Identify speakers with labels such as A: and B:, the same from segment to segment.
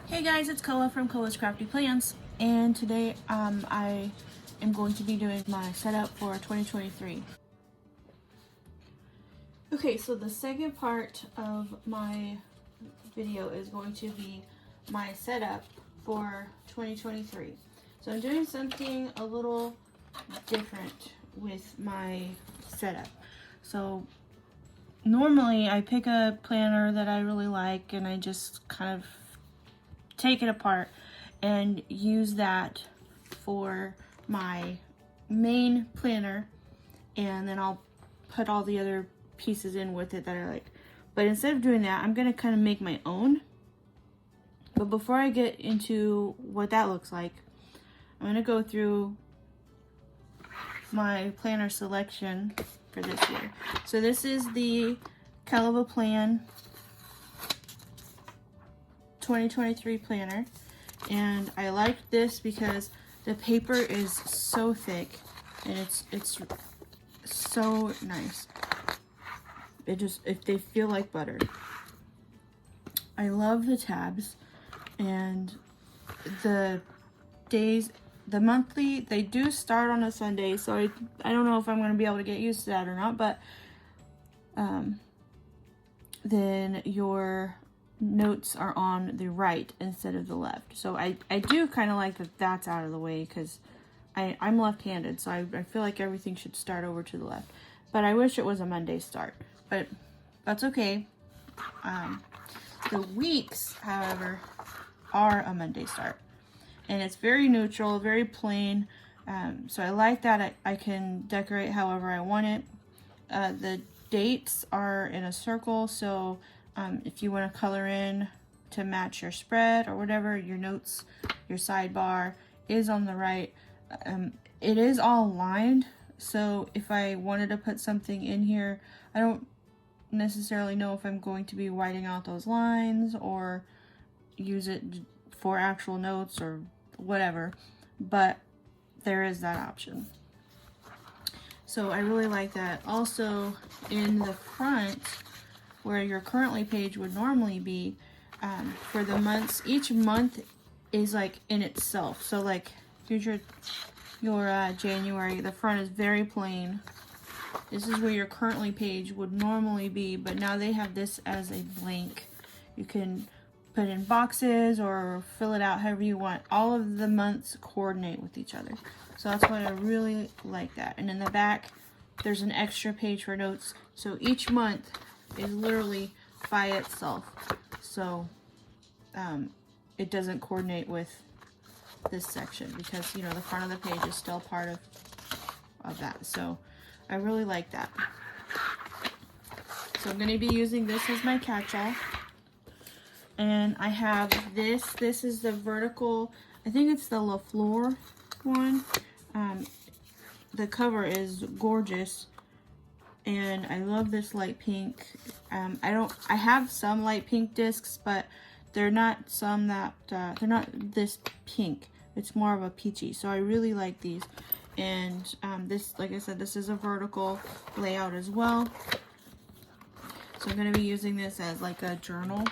A: Hey guys, it's Koa from Koa's Crafty Plans, and today I am going to be doing my setup for 2023. Okay, so the second part of my video is going to be my setup for 2023. So I'm doing something a little different with my setup. So normally I pick a planner that I really like and I just kind of take it apart and use that for my main planner, and then I'll put all the other pieces in with it that I like. But instead of doing that, I'm gonna kind of make my own. But before I get into what that looks like, I'm gonna go through my planner selection for this year. So this is the Caliber Plan 2023 planner, and I like this because the paper is so thick and it's so nice. They feel like butter. I love the tabs, and the days, the monthly, they do start on a Sunday, so I don't know if I'm going to be able to get used to that or not, but then your notes are on the right instead of the left. So I do kind of like that that's out of the way, because I'm left-handed, so I feel like everything should start over to the left. But I wish it was a Monday start, but that's okay. The weeks, however, are a Monday start, and it's very neutral, very plain. So I like that I can decorate however I want it. The dates are in a circle, so if you want to color in to match your spread or whatever, your notes, your sidebar is on the right. It is all lined, so if I wanted to put something in here, I don't necessarily know if I'm going to be whiting out those lines or use it for actual notes or whatever, but there is that option. So I really like that. Also, in the front, where your currently page would normally be, for the months, each month is like in itself. So like here's your January. The front is very plain. This is where your currently page would normally be, but now they have this as a blank. You can put in boxes or fill it out however you want. All of the months coordinate with each other. So that's why I really like that. And in the back, there's an extra page for notes. So each month is literally by itself. So it doesn't coordinate with this section, because the front of the page is still part of that. So I really like that. So I'm going to be using this as my catch-all. And I have this. This is the vertical, I think it's the La Fleur one. The cover is gorgeous, and I love this light pink. I have some light pink discs, but they're not they're not this pink. It's more of a peachy, so I really like these. And this, like I said, this is a vertical layout as well. So I'm going to be using this as like a journal.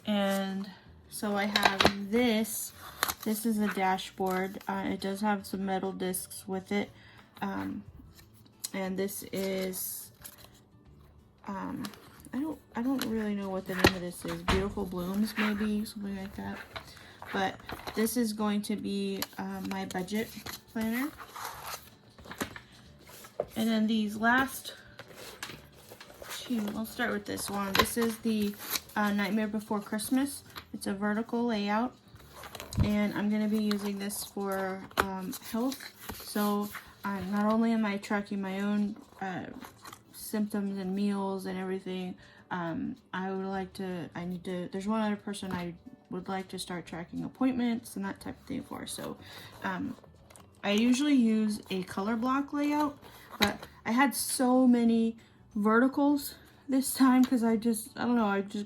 A: And so I have this. This is a dashboard. It does have some metal discs with it. And this is, I don't really know what the name of this is. Beautiful Blooms, maybe, something like that. But this is going to be my budget planner. And then these last two, I'll start with this one. This is the Nightmare Before Christmas. It's a vertical layout, and I'm going to be using this for health. So not only am I tracking my own symptoms and meals and everything, there's one other person I would like to start tracking appointments and that type of thing for. So I usually use a color block layout, but I had so many verticals this time because I just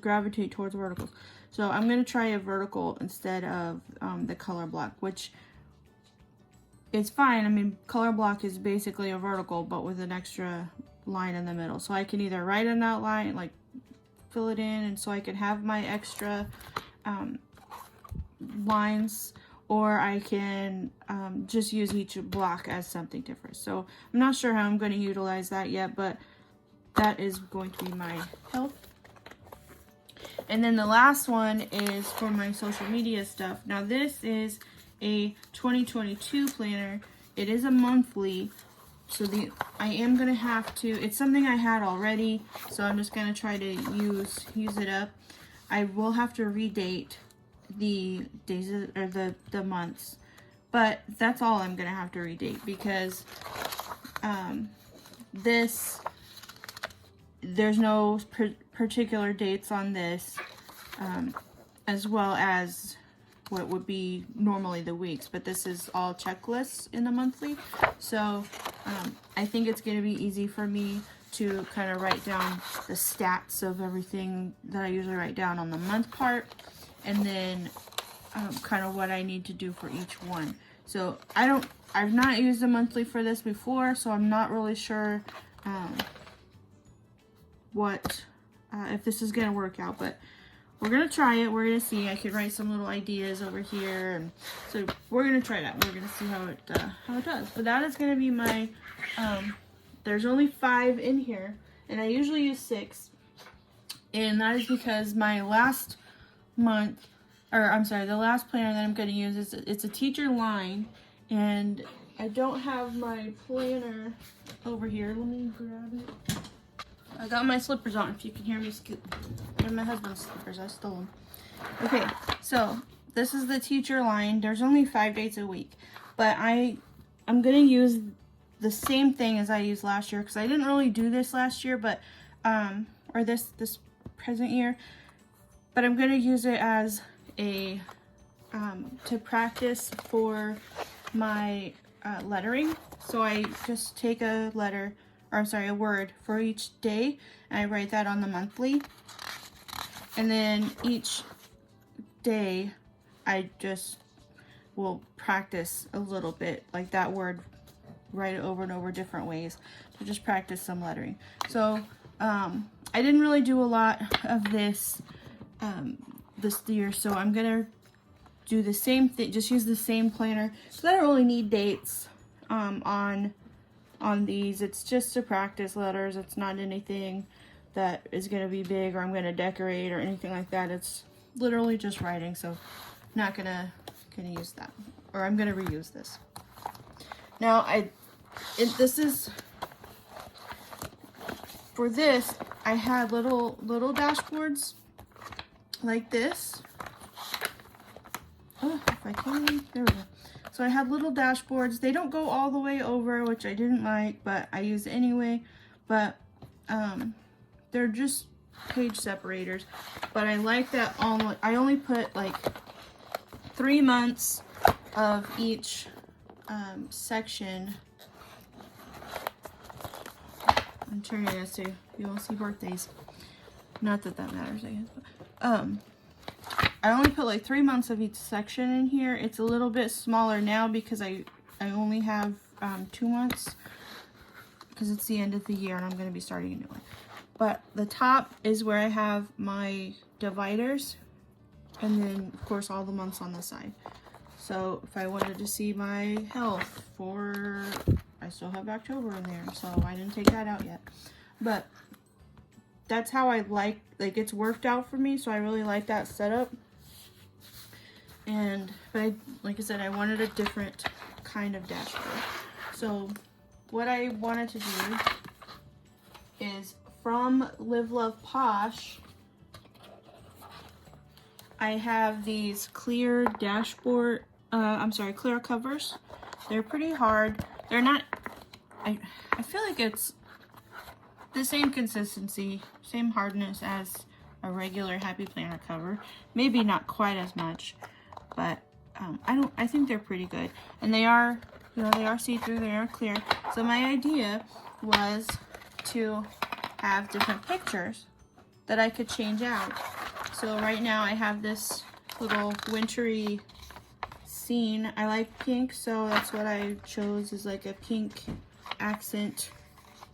A: gravitate towards verticals. So I'm going to try a vertical instead of the color block, which is fine. I mean, color block is basically a vertical, but with an extra line in the middle. So I can either write an outline, like fill it in, and so I can have my extra lines, or I can just use each block as something different. So I'm not sure how I'm going to utilize that yet, but that is going to be my health. And then the last one is for my social media stuff. Now this is a 2022 planner. It is a monthly, so I am gonna have to, it's something I had already, so I'm just gonna try to use it up. I will have to redate the days or the months, but that's all I'm gonna have to redate, because there's no particular dates on this, as well as what would be normally the weeks, but this is all checklists in the monthly. So I think it's going to be easy for me to kind of write down the stats of everything that I usually write down on the month part, and then kind of what I need to do for each one. So I've not used a monthly for this before, so I'm not really sure if this is going to work out, but we're going to try it. We're going to see. I could write some little ideas over here, and so we're going to try that. We're going to see how it does. But that is going to be my, there's only 5 in here, and I usually use 6, and that is because my last month, or I'm sorry, the last planner that I'm going to use is, it's a teacher line, and I don't have my planner over here. Let me grab it. I got my slippers on, if you can hear me scoot. They're my husband's slippers, I stole them. Okay, so this is the teacher line. There's only 5 days a week, but I'm gonna use the same thing as I used last year, because I didn't really do this last year, but or this present year, but I'm gonna use it as a to practice for my lettering. So I just take a letter, or I'm sorry, a word for each day, and I write that on the monthly. And then each day I just will practice a little bit, like that word, write it over and over different ways to just practice some lettering. So I didn't really do a lot of this this year, so I'm gonna do the same thing, just use the same planner. So I don't really need dates on these. It's just to practice letters. It's not anything that is going to be big, or I'm going to decorate or anything like that. It's literally just writing, so I'm not gonna use that, or I'm going to reuse this. Now this is for this. I had little dashboards like this. Oh, if I can, there we go. So I have little dashboards. They don't go all the way over, which I didn't like, but I use it anyway. But they're just page separators. But I like that I only put like 3 months of each section. I'm turning this so you won't see birthdays. Not that that matters, I guess. But, I only put like 3 months of each section in here. It's a little bit smaller now because I only have 2 months, because it's the end of the year and I'm going to be starting a new one. But the top is where I have my dividers, and then of course all the months on the side. So if I wanted to see my health I still have October in there, so I didn't take that out yet. But that's how I like it's worked out for me, so I really like that setup. But like I said, I wanted a different kind of dashboard. So what I wanted to do is, from Live Love Posh, I have these clear dashboard, clear covers. They're pretty hard. They're not, I feel like it's the same consistency, same hardness as a regular Happy Planner cover. Maybe not quite as much, but I think they're pretty good. And they are, they are see-through, they are clear. So my idea was to have different pictures that I could change out. So right now I have this little wintry scene. I like pink, so that's what I chose, is like a pink accent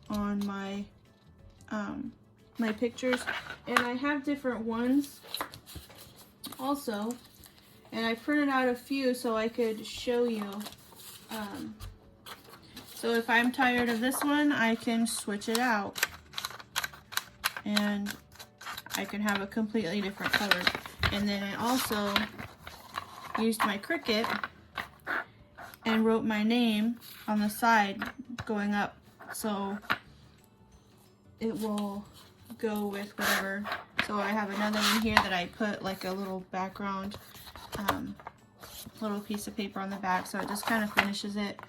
A: on my my pictures. And I have different ones also, and I printed out a few so I could show you. So if I'm tired of this one, I can switch it out. And I can have a completely different color. And then I also used my Cricut and wrote my name on the side going up, so it will go with whatever. So I have another one here that I put like a little background, little piece of paper on the back, so it just kind of finishes it.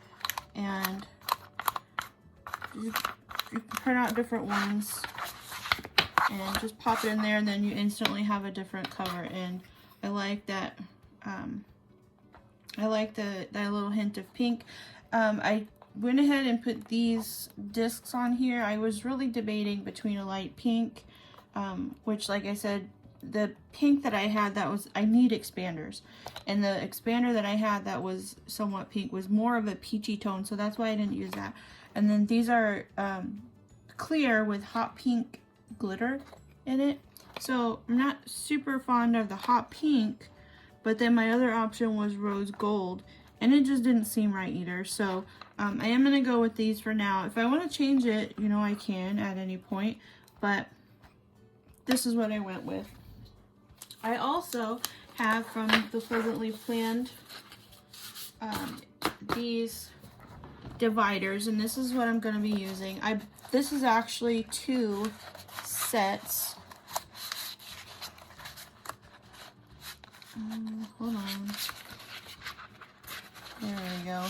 A: And you print out different ones and just pop it in there, and then you instantly have a different cover. And I like that. I like that little hint of pink. I went ahead and put these discs on here. I was really debating between a light pink, which, like I said, the pink that I had, I need expanders, and the expander that I had that was somewhat pink was more of a peachy tone, so that's why I didn't use that. And then these are clear with hot pink glitter in it, so I'm not super fond of the hot pink. But then my other option was rose gold, and it just didn't seem right either. So I am going to go with these for now. If I want to change it, you know, I can at any point. But this is what I went with. I also have from the Pleasantly Planned these dividers, and this is what I'm going to be using. This is actually 2 sets. Hold on. There we go.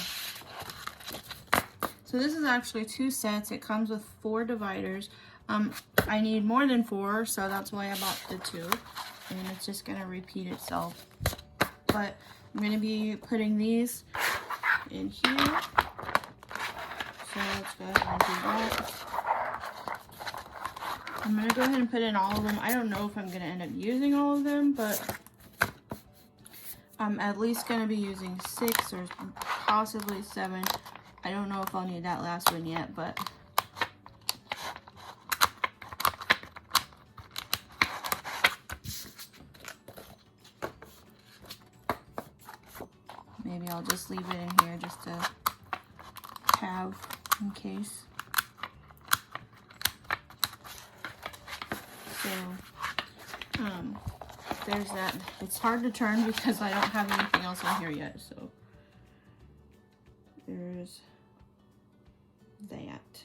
A: So this is actually 2 sets. It comes with 4 dividers. I need more than 4, so that's why I bought the 2. And it's just going to repeat itself. But I'm going to be putting these in here. So let's go ahead and do that. I'm going to go ahead and put in all of them. I don't know if I'm going to end up using all of them, but I'm at least going to be using 6 or possibly 7. I don't know if I'll need that last one yet, but maybe I'll just leave it in here just to have in case. So, there's that. It's hard to turn because I don't have anything else on here yet, so there's that.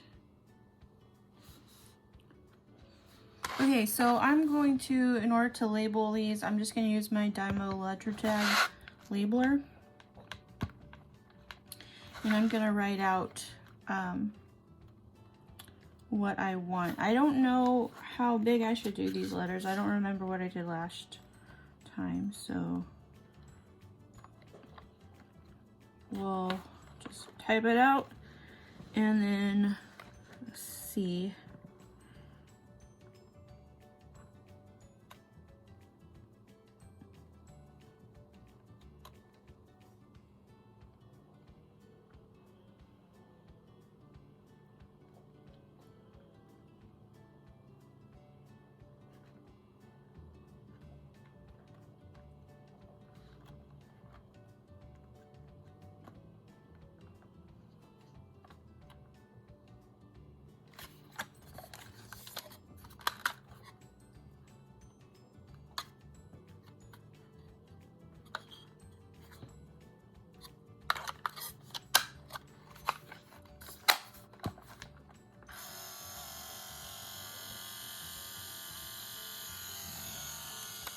A: Okay, so I'm going to, in order to label these, I'm just going to use my Dymo letter tag labeler, and I'm going to write out what I want. I don't know how big I should do these letters. I don't remember what I did last time, so we'll just type it out and then see.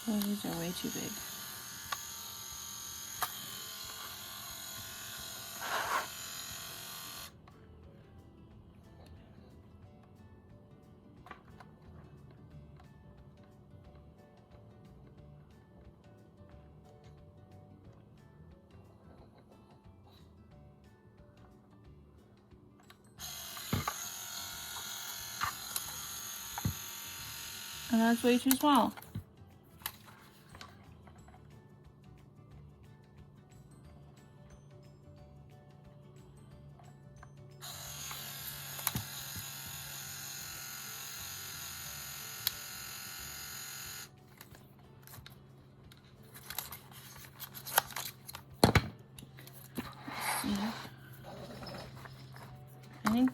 A: Oh, these are way too big. And that's way too small.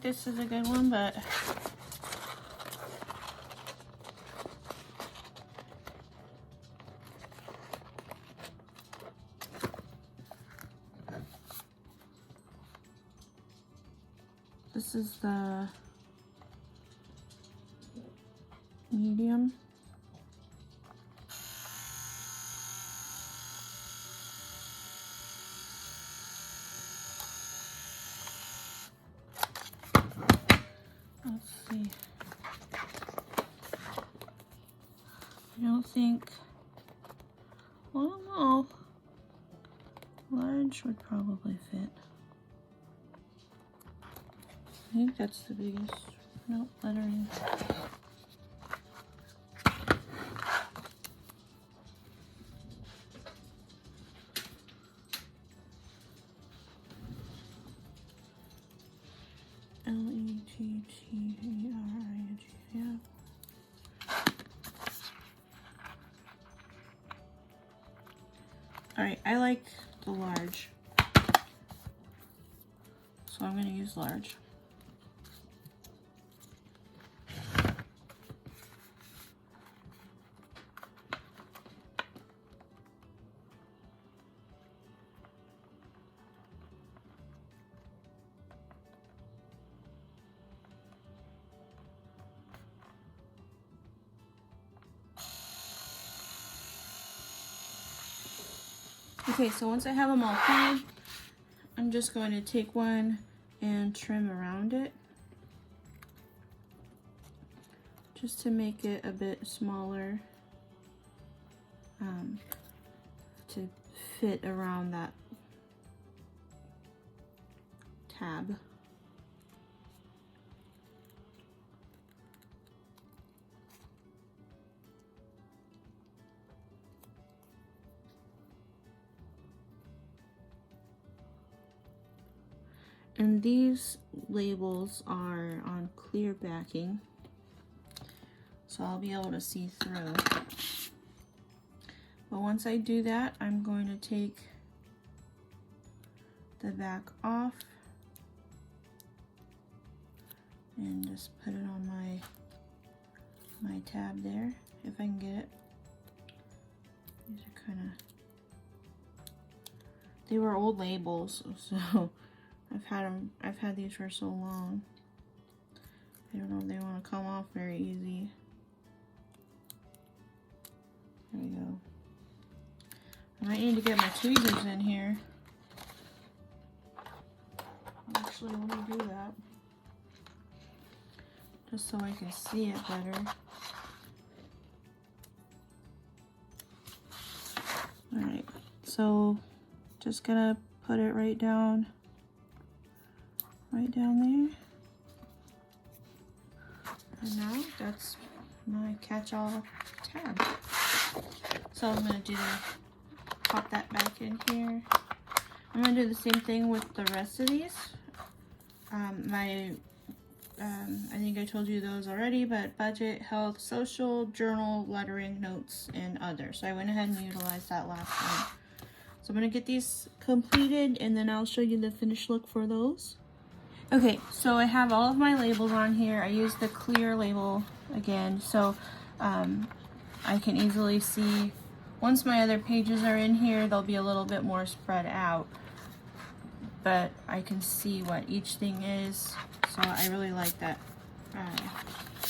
A: think this is a good one, but this is the medium. Let's see. I don't think, well, I don't know. Large would probably fit. I think that's the biggest. Nope, lettering. Lettering, yeah. All right, I like the large, so I'm going to use large. Okay, so once I have them all painted, I'm just going to take one and trim around it, just to make it a bit smaller, to fit around that tab. And these labels are on clear backing, so I'll be able to see through. But once I do that, I'm going to take the back off and just put it on my tab there, if I can get it. These are kind of, they were old labels, so I've had these for so long. I don't know if they want to come off very easy. There we go. I might need to get my tweezers in here. Actually, let me do that, just so I can see it better. Alright, so just gonna put it right down there. And now that's my catch-all tab. So I'm gonna pop that back in here. I'm gonna do the same thing with the rest of these. I think I told you those already, but budget, health, social, journal, lettering, notes, and other. So I went ahead and utilized that last one. So I'm gonna get these completed, and then I'll show you the finished look for those. Okay, so I have all of my labels on here. I used the clear label again, so I can easily see, once my other pages are in here, they'll be a little bit more spread out, but I can see what each thing is, so I really like that. I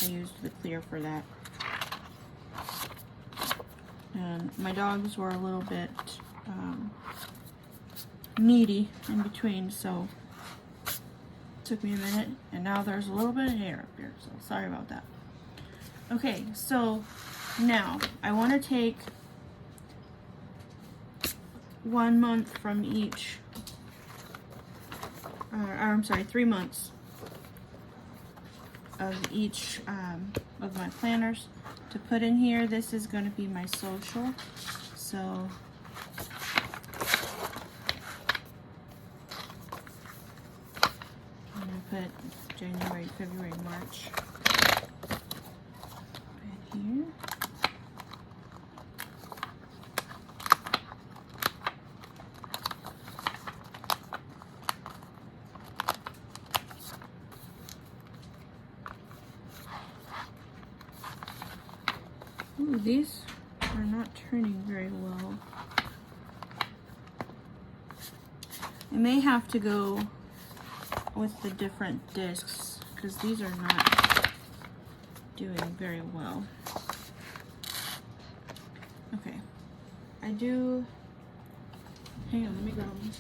A: used the clear for that. And my dogs were a little bit needy in between, so took me a minute, and now there's a little bit of hair up here, so sorry about that. Okay, so now I want to take 1 month from each, or I'm sorry, 3 months of each of my planners to put in here. This is going to be my social, so put January, February, March right here. Ooh, these are not turning very well. I may have to go with the different discs because these are not doing very well. Okay, I do, hang on, let me grab them.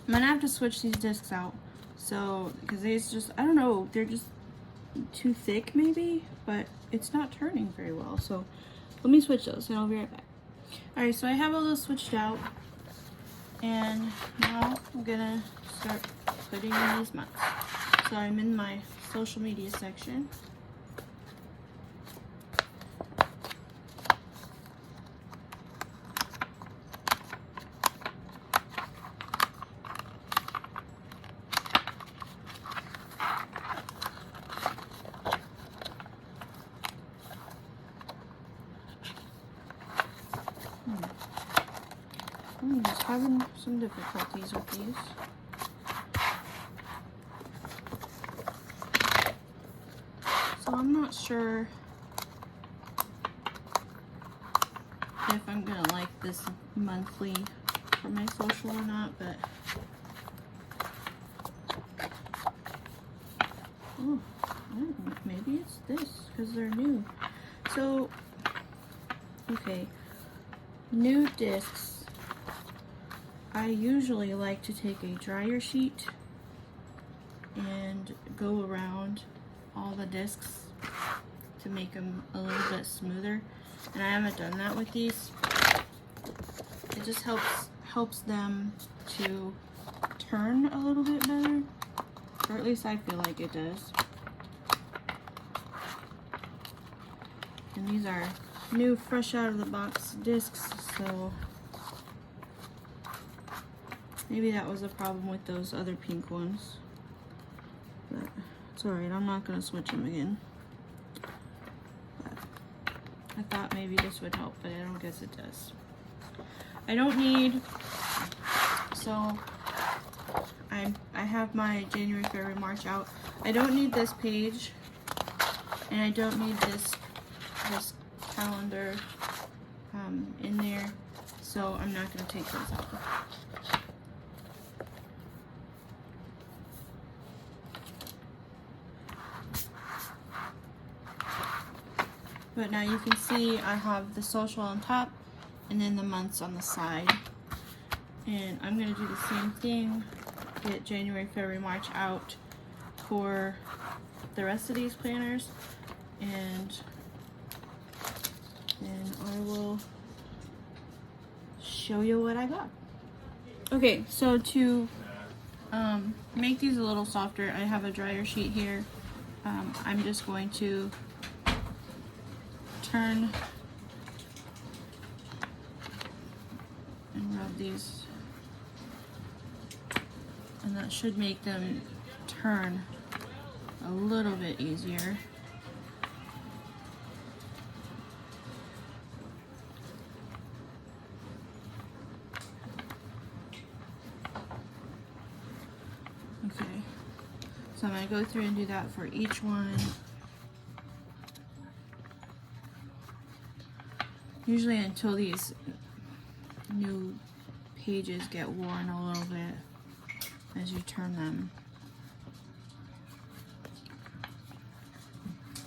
A: I'm gonna have to switch these discs out. So, because these just, I don't know, they're just too thick maybe, but it's not turning very well. So let me switch those and I'll be right back. All right, so I have all those switched out and now I'm gonna start putting in these months. So I'm in my social media section. I'm just having some difficulties with these. So I'm not sure if I'm gonna like this monthly for my social or not, but oh, I don't know, maybe it's this because they're new. So, okay, new discs. I usually like to take a dryer sheet and go around all the discs to make them a little bit smoother, and I haven't done that with these. It just helps them to turn a little bit better, or at least I feel like it does. And these are new, fresh out of the box discs, so maybe that was a problem with those other pink ones. But it's alright, I'm not gonna switch them again. But I thought maybe this would help, but I don't guess it does. I don't need, so I have my January, February, March out. I don't need this page, and I don't need this calendar in there, so I'm not gonna take those out. But now you can see I have the social on top and then the months on the side. And I'm going to do the same thing, get January, February, March out for the rest of these planners. And then I will show you what I got. Okay, so to make these a little softer, I have a dryer sheet here. I'm just going to turn and rub these, and that should make them turn a little bit easier. Okay, so I'm going to go through and do that for each one. Usually until these new pages get worn a little bit as you turn them.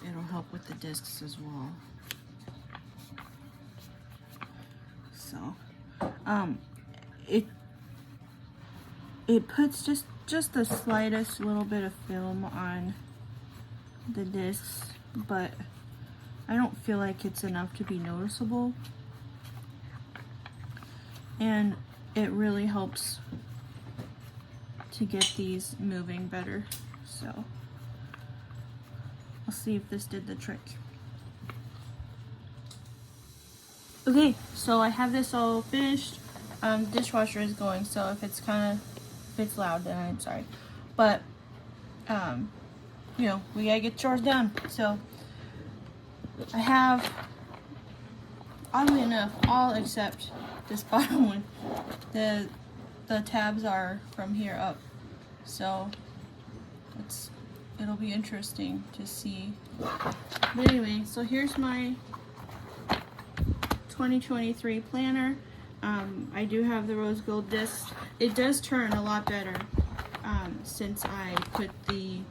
A: It'll help with the discs as well. So, it puts just the slightest little bit of film on the discs, but I don't feel like it's enough to be noticeable, and it really helps to get these moving better. So I'll see if this did the trick. Okay, so I have this all finished. Dishwasher is going, so if it's loud, then I'm sorry, but you know, we gotta get chores done. So I have oddly enough, all except this bottom one, the tabs are from here up. So it'll be interesting to see. But anyway, so here's my 2023 planner. I do have the rose gold disc. It does turn a lot better since I put the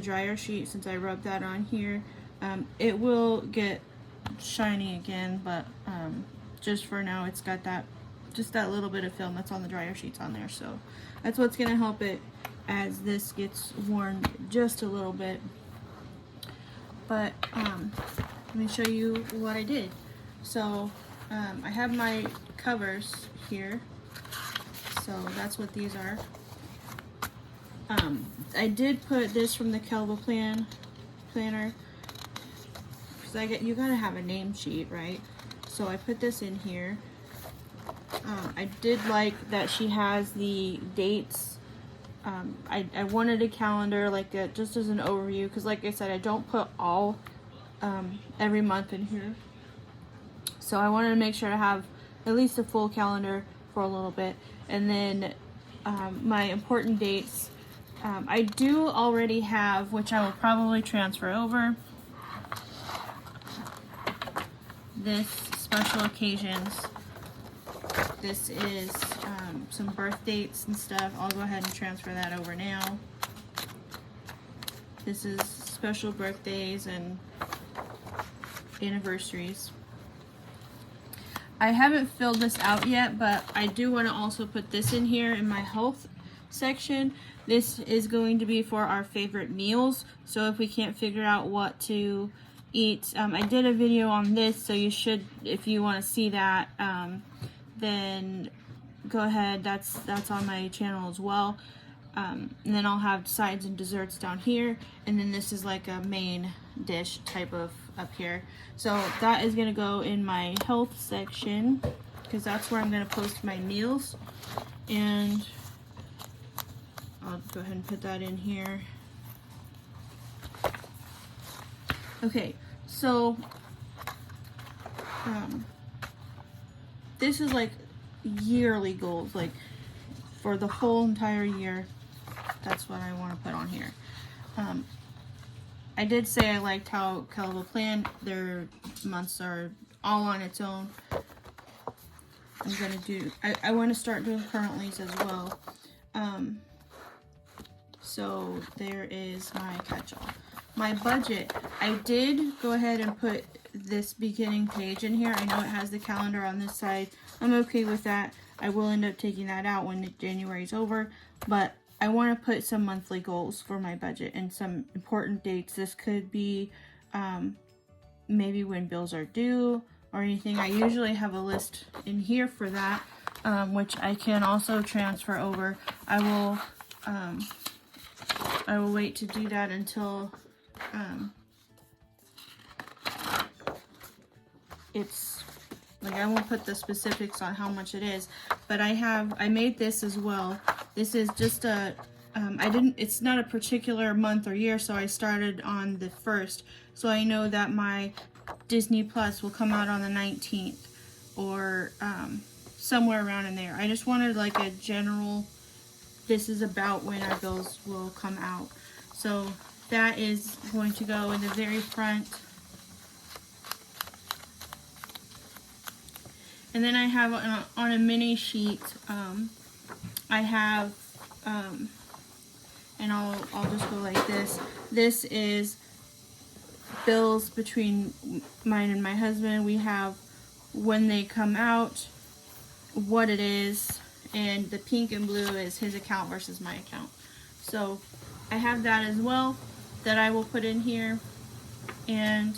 A: dryer sheet, since I rubbed that on here. It will get shiny again, but just for now it's got that, just that little bit of film that's on the dryer sheets on there. So that's what's going to help it as this gets worn just a little bit. But let me show you what I did. So I have my covers here, so that's what these are. I did put this from the Kelva planner, because you gotta have a name sheet, right? So I put this in here. I did like that she has the dates. I wanted a calendar like that just as an overview, because like I said, I don't put all every month in here. So I wanted to make sure to have at least a full calendar for a little bit. And then my important dates, I do already have, which I will probably transfer over, this special occasions. This is some birth dates and stuff. I'll go ahead and transfer that over now. This is special birthdays and anniversaries. I haven't filled this out yet, but I do want to also put this in here in my health section. This is going to be for our favorite meals. So if we can't figure out what to eat, I did a video on this, so you should, if you want to see that, then go ahead. That's on my channel as well. And then I'll have sides and desserts down here, and then this is like a main dish type of up here. So that is going to go in my health section, because that's where I'm going to post my meals. And I'll go ahead and put that in here. Okay, so this is like yearly goals, like for the whole entire year. That's what I want to put on here. I did say I liked how Kelva planned. Their months are all on its own. I'm gonna do, I want to start doing currentlies as well. So there is my catch-all. My budget, I did go ahead and put this beginning page in here. I know it has the calendar on this side. I'm okay with that. I will end up taking that out when January's over, but I want to put some monthly goals for my budget and some important dates. This could be maybe when bills are due or anything. I usually have a list in here for that, which I can also transfer over. I will wait to do that until it's like, I won't put the specifics on how much it is, but I made this as well. This is just a it's not a particular month or year, so I started on the 1st, so I know that my Disney Plus will come out on the 19th or somewhere around in there. I just wanted like a general, this is about when our bills will come out. So that is going to go in the very front. And then I have on a mini sheet, I have, and I'll just go like this. This is bills between mine and my husband. We have when they come out, what it is, and the pink and blue is his account versus my account. So I have that as well that I will put in here. And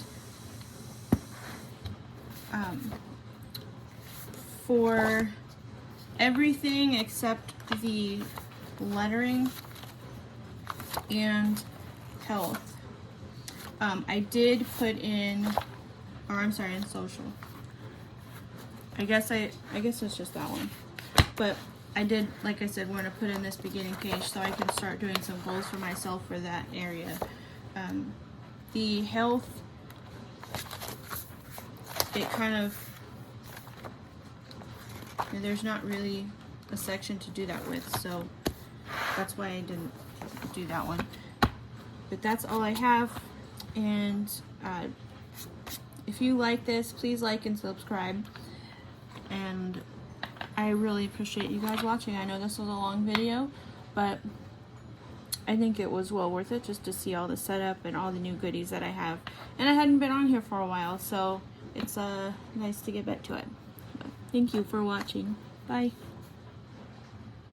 A: for everything except the lettering and health, I did put in, or I'm sorry, in social. I guess it's just that one. But I did, like I said, want to put in this beginning page so I can start doing some goals for myself for that area. The health, it kind of And there's not really a section to do that with, so that's why I didn't do that one. But that's all I have, and if you like this, please like and subscribe, and I really appreciate you guys watching. I know this was a long video, but I think it was well worth it just to see all the setup and all the new goodies that I have. And I hadn't been on here for a while, so it's nice to get back to it. But thank you for watching. Bye.